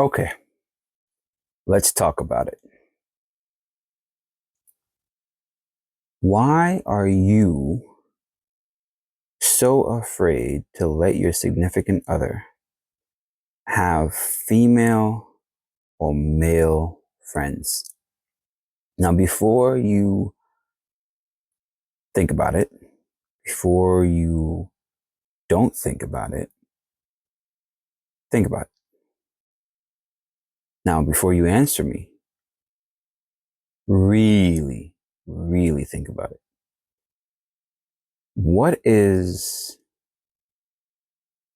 Okay, let's talk about it. Why are you so afraid to let your significant other have female or male friends? Now, before you think about it, before you don't think about it. Now, before you answer me, really, really think about it. What is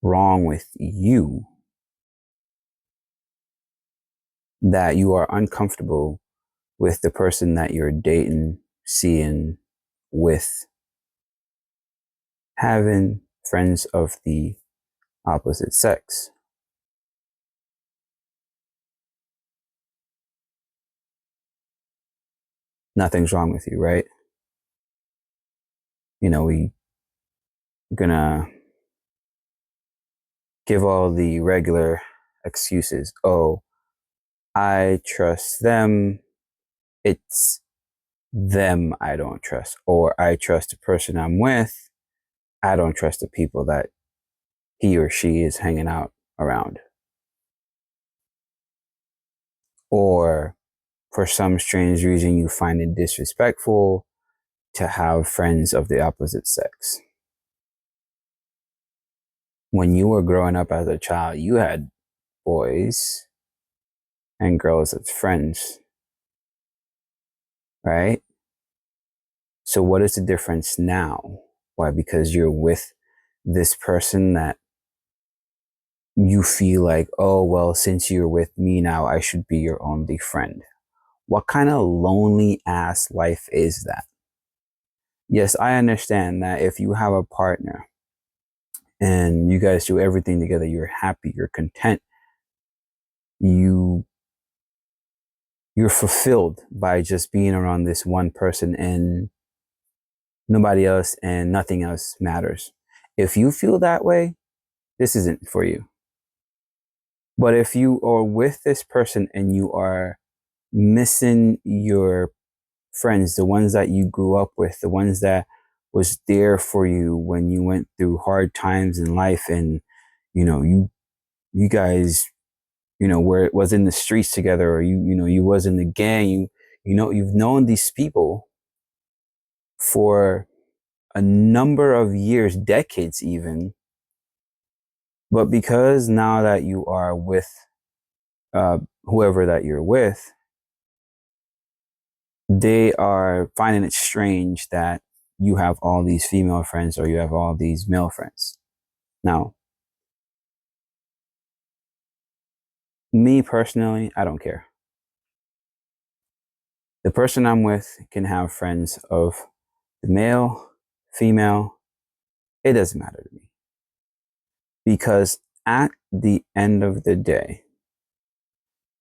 wrong with you that you are uncomfortable with the person that you're dating, seeing, with having friends of the opposite sex? Nothing's wrong with you, right? We're gonna give all the regular excuses. Oh, I trust them. It's them I don't trust. Or I trust the person I'm with. I don't trust the people that he or she is hanging out around. Or for some strange reason, you find it disrespectful to have friends of the opposite sex. When you were growing up as a child, you had boys and girls as friends, right? So, what is the difference now? Why? Because you're with this person that you feel like, oh, well, since you're with me now, I should be your only friend. What kind of lonely ass life is that? Yes, I understand that if you have a partner and you guys do everything together, you're happy, you're content, you you're fulfilled by just being around this one person and nobody else and nothing else matters. If you feel that way, this isn't for you. But if you are with this person and you are missing your friends, the ones that you grew up with, the ones that was there for you when you went through hard times in life, and you guys, where it was in the streets together, or you was in the gang, you've known these people for a number of years, decades even. But because now that you are with whoever that you're with, they are finding it strange that you have all these female friends or you have all these male friends. Now, me personally, I don't care. The person I'm with can have friends of the male, female, it doesn't matter to me. Because at the end of the day,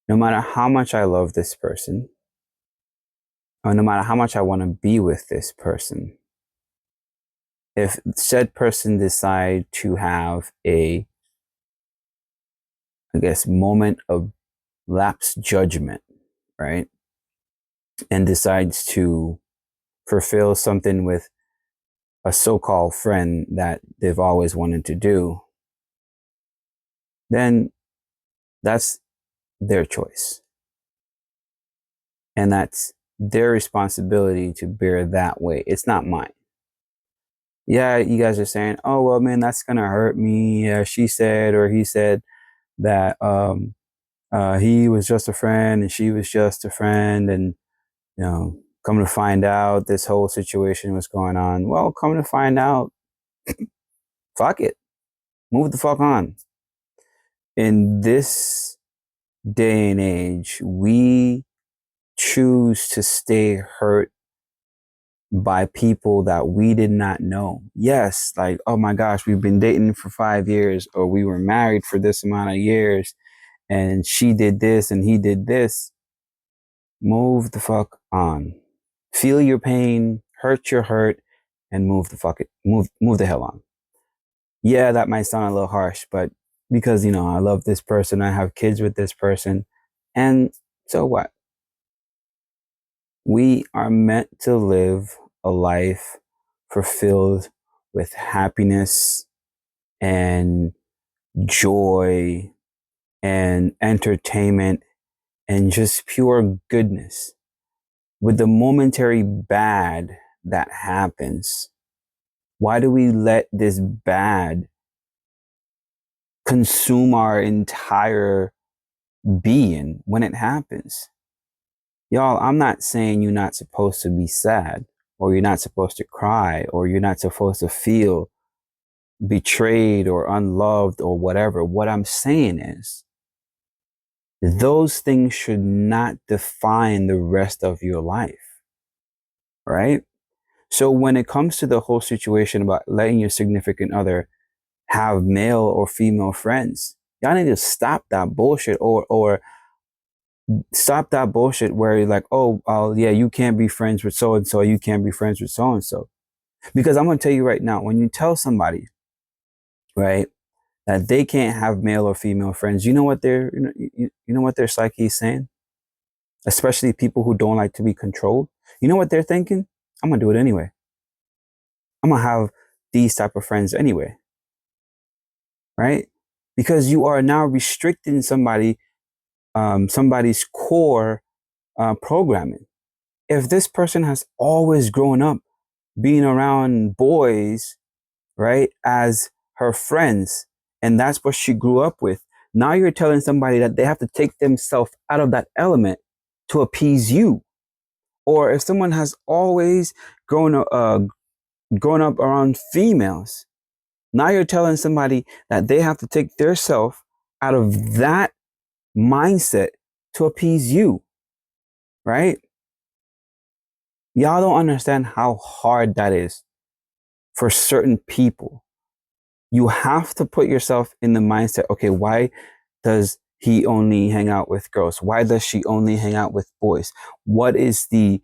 no matter how much I love this person, or no matter how much I want to be with this person, if said person decide to have I guess, moment of lapse judgment, right? And decides to fulfill something with a so-called friend that they've always wanted to do, then that's their choice. And that's their responsibility to bear that way. It's not mine. Yeah, you guys are saying, oh, well, man, that's going to hurt me. She said, or he said that he was just a friend and she was just a friend. And, come to find out this whole situation was going on. Well, come to find out, fuck it. Move the fuck on. In this day and age, we choose to stay hurt by people that we did not know. Yes, like, oh my gosh, we've been dating for 5 years, or we were married for this amount of years, and she did this and he did this. Move the fuck on. Feel your pain, hurt your hurt, and move the fuck it. Move the hell on. Yeah, that might sound a little harsh, but because, I love this person, I have kids with this person. And so what? We are meant to live a life fulfilled with happiness and joy and entertainment and just pure goodness. With the momentary bad that happens, why do we let this bad consume our entire being when it happens? Y'all, I'm not saying you're not supposed to be sad or you're not supposed to cry or you're not supposed to feel betrayed or unloved or whatever. What I'm saying is those things should not define the rest of your life, right? So when it comes to the whole situation about letting your significant other have male or female friends, y'all need to stop that bullshit or stop that bullshit where you're like, oh, yeah, you can't be friends with so and so, you can't be friends with so and so. Because I'm gonna tell you right now, when you tell somebody, right, that they can't have male or female friends, you know what you know what their psyche is saying? Especially people who don't like to be controlled. You know what they're thinking? I'm gonna do it anyway. I'm gonna have these type of friends anyway, right? Because you are now restricting somebody's core programming. If this person has always grown up being around boys, right, as her friends, and that's what she grew up with, now you're telling somebody that they have to take themselves out of that element to appease you. Or if someone has always grown up around females, now you're telling somebody that they have to take their self out of that mindset to appease you, right? Y'all don't understand how hard that is for certain people. You have to put yourself in the mindset, okay, why does he only hang out with girls? Why does she only hang out with boys? What's the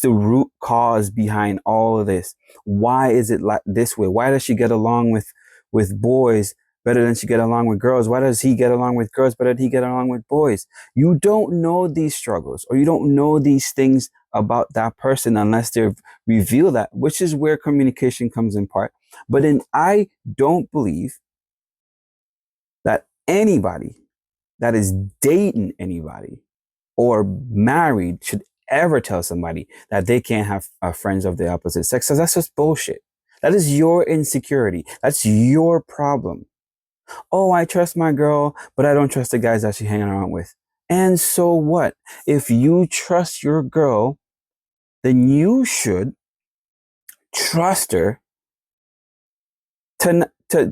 root cause behind all of this? Why is it like this way? Why does she get along with boys better than she get along with girls? Why does he get along with girls better than he get along with boys? You don't know these struggles or you don't know these things about that person unless they reveal that, which is where communication comes in part. But then I don't believe that anybody that is dating anybody or married should ever tell somebody that they can't have friends of the opposite sex. So that's just bullshit. That is your insecurity. That's your problem. Oh, I trust my girl, but I don't trust the guys that she's hanging around with. And so what? If you trust your girl, then you should trust her to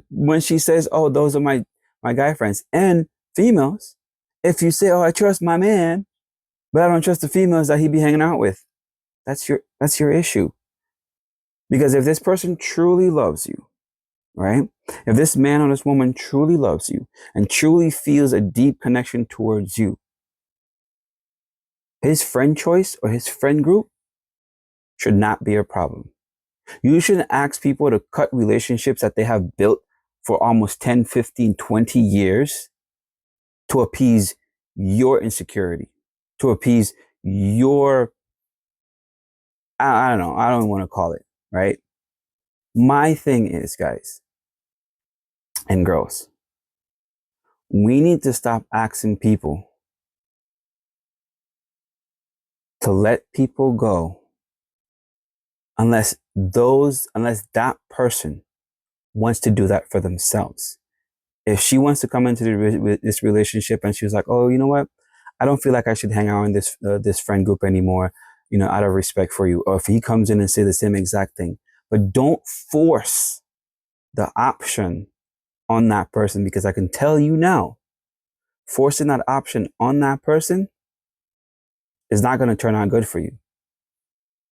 when she says, "Oh, those are my guy friends," and females. If you say, "Oh, I trust my man," but I don't trust the females that he be hanging out with, that's your issue. Because if this person truly loves you, right? If this man or this woman truly loves you and truly feels a deep connection towards you, his friend choice or his friend group should not be a problem. You shouldn't ask people to cut relationships that they have built for almost 10, 15, 20 years to appease your insecurity, to appease your, I don't know, I don't want to call it, right? My thing is, guys and girls, we need to stop asking people to let people go unless that person wants to do that for themselves. If she wants to come into this relationship and she's like, oh, you know what? I don't feel like I should hang out in this friend group anymore, out of respect for you. Or if he comes in and say the same exact thing, but don't force the option on that person, because I can tell you now, forcing that option on that person is not going to turn out good for you.